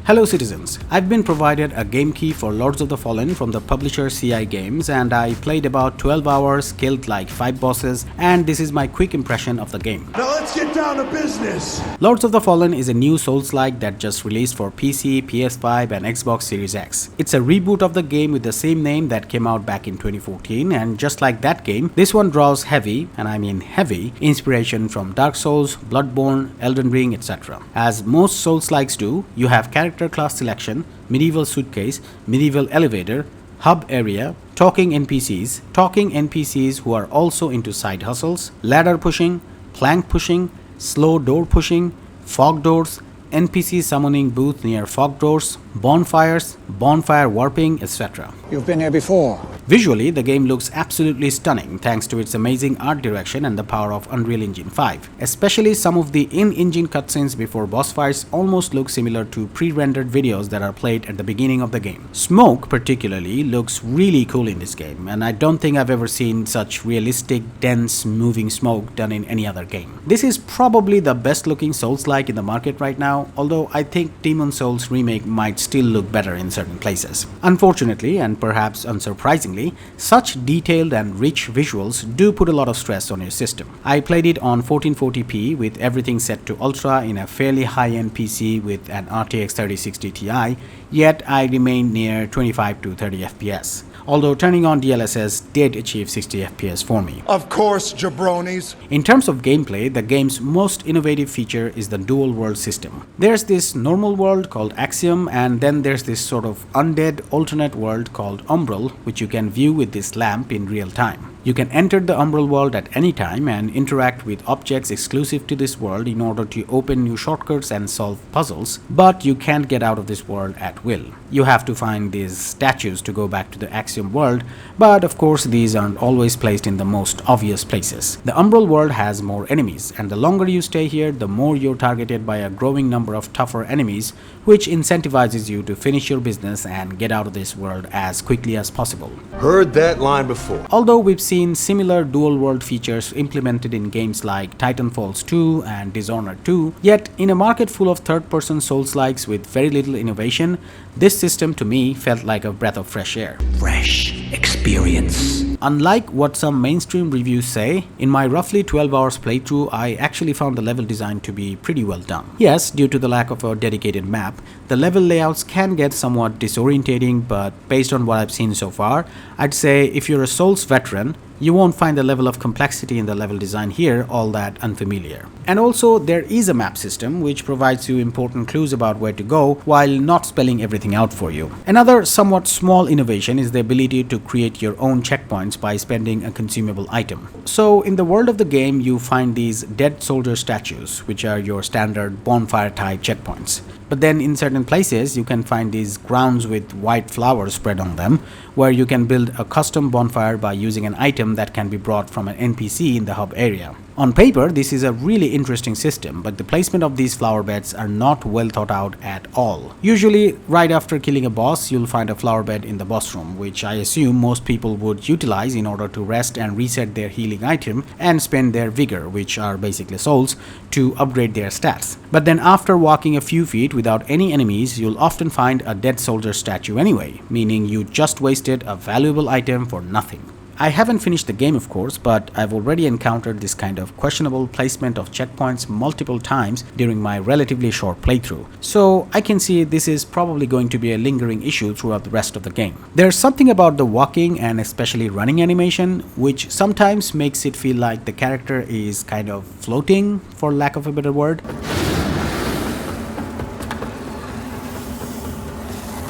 Hello citizens, I've been provided a game key for Lords of the Fallen from the publisher CI Games and I played about 12 hours, killed like 5 bosses, and this is my quick impression of the game. Now let's get down to business! Lords of the Fallen is a new Souls-like that just released for PC, PS5 and Xbox Series X. It's a reboot of the game with the same name that came out back in 2014, and just like that game, this one draws heavy, and I mean heavy, inspiration from Dark Souls, Bloodborne, Elden Ring, etc. As most Souls-likes do, you have character class selection, medieval suitcase, medieval elevator, hub area, talking NPCs who are also into side hustles, ladder pushing, plank pushing, slow door pushing, fog doors, NPC summoning booth near fog doors, bonfires, bonfire warping, etc. You've been here before. Visually, the game looks absolutely stunning thanks to its amazing art direction and the power of Unreal Engine 5. Especially some of the in-engine cutscenes before boss fights almost look similar to pre-rendered videos that are played at the beginning of the game. Smoke particularly looks really cool in this game, and I don't think I've ever seen such realistic, dense, moving smoke done in any other game. This is probably the best looking Souls-like in the market right now, although I think Demon Souls remake might still look better in certain places. Unfortunately, and perhaps unsurprisingly, such detailed and rich visuals do put a lot of stress on your system. I played it on 1440p with everything set to ultra in a fairly high-end PC with an RTX 3060 Ti, yet I remained near 25 to 30 FPS. Although turning on DLSS did achieve 60 FPS for me. Of course, jabronis. In terms of gameplay, the game's most innovative feature is the dual world system. There's this normal world called Axiom, and then there's this sort of undead alternate world called Umbral, which you can view with this lamp in real time. You can enter the Umbral world at any time and interact with objects exclusive to this world in order to open new shortcuts and solve puzzles, but you can't get out of this world at will. You have to find these statues to go back to the Axiom world, but of course these aren't always placed in the most obvious places. The Umbral world has more enemies, and the longer you stay here, the more you're targeted by a growing number of tougher enemies, which incentivizes you to finish your business and get out of this world as quickly as possible. Heard that line before. Although we've seen similar dual world features implemented in games like Titanfall 2 and Dishonored 2, yet in a market full of third-person Souls-likes with very little innovation, this system to me felt like a breath of fresh air. Fresh experience. Unlike what some mainstream reviews say, in my roughly 12 hours playthrough, I actually found the level design to be pretty well done. Yes, due to the lack of a dedicated map, the level layouts can get somewhat disorientating, but based on what I've seen so far, I'd say if you're a Souls veteran, you won't find the level of complexity in the level design here all that unfamiliar. And also, there is a map system which provides you important clues about where to go while not spelling everything out for you. Another somewhat small innovation is the ability to create your own checkpoints by spending a consumable item. So in the world of the game, you find these dead soldier statues, which are your standard bonfire type checkpoints. But then in certain places, you can find these grounds with white flowers spread on them, where you can build a custom bonfire by using an item that can be brought from an NPC in the hub area. On paper, this is a really interesting system, but the placement of these flower beds are not well thought out at all. Usually, right after killing a boss, you'll find a flower bed in the boss room, which I assume most people would utilize in order to rest and reset their healing item and spend their vigor, which are basically souls, to upgrade their stats. But then after walking a few feet without any enemies, you'll often find a dead soldier statue anyway, meaning you just wasted a valuable item for nothing. I haven't finished the game of course, but I've already encountered this kind of questionable placement of checkpoints multiple times during my relatively short playthrough, so I can see this is probably going to be a lingering issue throughout the rest of the game. There's something about the walking and especially running animation which sometimes makes it feel like the character is kind of floating, for lack of a better word.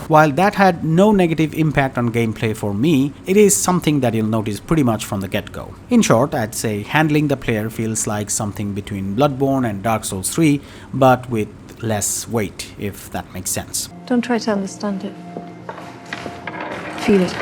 While that had no negative impact on gameplay for me, it is something that you'll notice pretty much from the get-go. In short, I'd say handling the player feels like something between Bloodborne and Dark Souls 3, but with less weight, if that makes sense. Don't try to understand it. Feel it.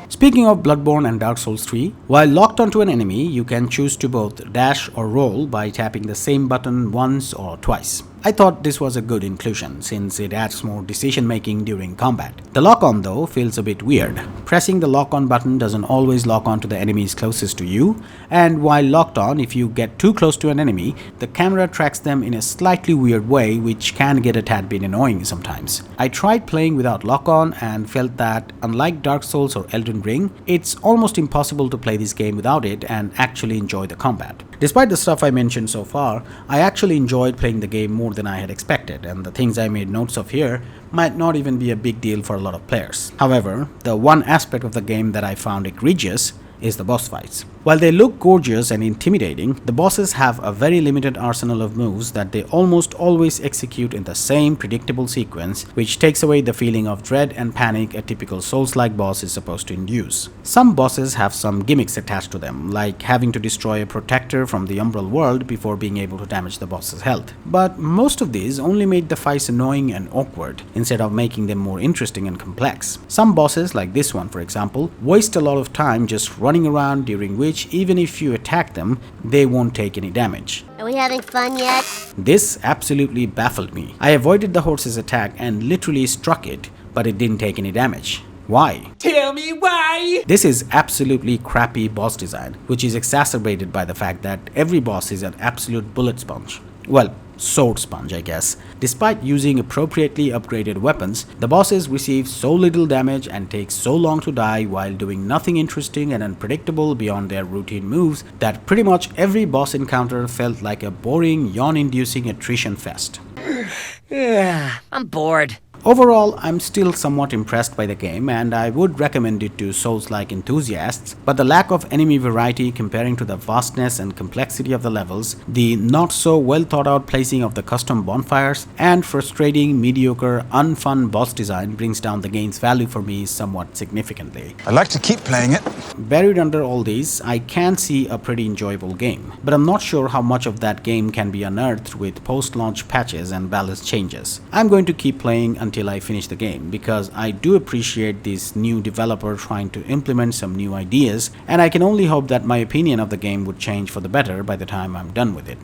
Speaking of Bloodborne and Dark Souls 3, while locked onto an enemy, you can choose to both dash or roll by tapping the same button once or twice. I thought this was a good inclusion since it adds more decision making during combat. The lock-on though feels a bit weird. Pressing the lock-on button doesn't always lock on to the enemies closest to you, and while locked on, if you get too close to an enemy, the camera tracks them in a slightly weird way which can get a tad bit annoying sometimes. I tried playing without lock-on and felt that unlike Dark Souls or Elden Ring, it's almost impossible to play this game without it and actually enjoy the combat. Despite the stuff I mentioned so far, I actually enjoyed playing the game more than I had expected, and the things I made notes of here might not even be a big deal for a lot of players. However, the one aspect of the game that I found egregious is the boss fights. While they look gorgeous and intimidating, the bosses have a very limited arsenal of moves that they almost always execute in the same predictable sequence, which takes away the feeling of dread and panic a typical Souls-like boss is supposed to induce. Some bosses have some gimmicks attached to them, like having to destroy a protector from the Umbral world before being able to damage the boss's health. But most of these only made the fights annoying and awkward, instead of making them more interesting and complex. Some bosses, like this one for example, waste a lot of time just running around, during which even if you attack them, they won't take any damage. Are we having fun yet? This absolutely baffled me. I avoided the horse's attack and literally struck it, but it didn't take any damage. Why? Tell me why! This is absolutely crappy boss design, which is exacerbated by the fact that every boss is an absolute bullet sponge. Well, sword sponge, I guess. Despite using appropriately upgraded weapons, the bosses receive so little damage and take so long to die while doing nothing interesting and unpredictable beyond their routine moves that pretty much every boss encounter felt like a boring, yawn-inducing attrition fest. I'm bored. Overall, I'm still somewhat impressed by the game and I would recommend it to Souls-like enthusiasts, but the lack of enemy variety comparing to the vastness and complexity of the levels, the not so well thought out placing of the custom bonfires, and frustrating, mediocre, unfun boss design brings down the game's value for me somewhat significantly. I'd like to keep playing it. Buried under all these, I can see a pretty enjoyable game, but I'm not sure how much of that game can be unearthed with post-launch patches and balance changes. I'm going to keep playing until I finish the game because I do appreciate this new developer trying to implement some new ideas, and I can only hope that my opinion of the game would change for the better by the time I'm done with it.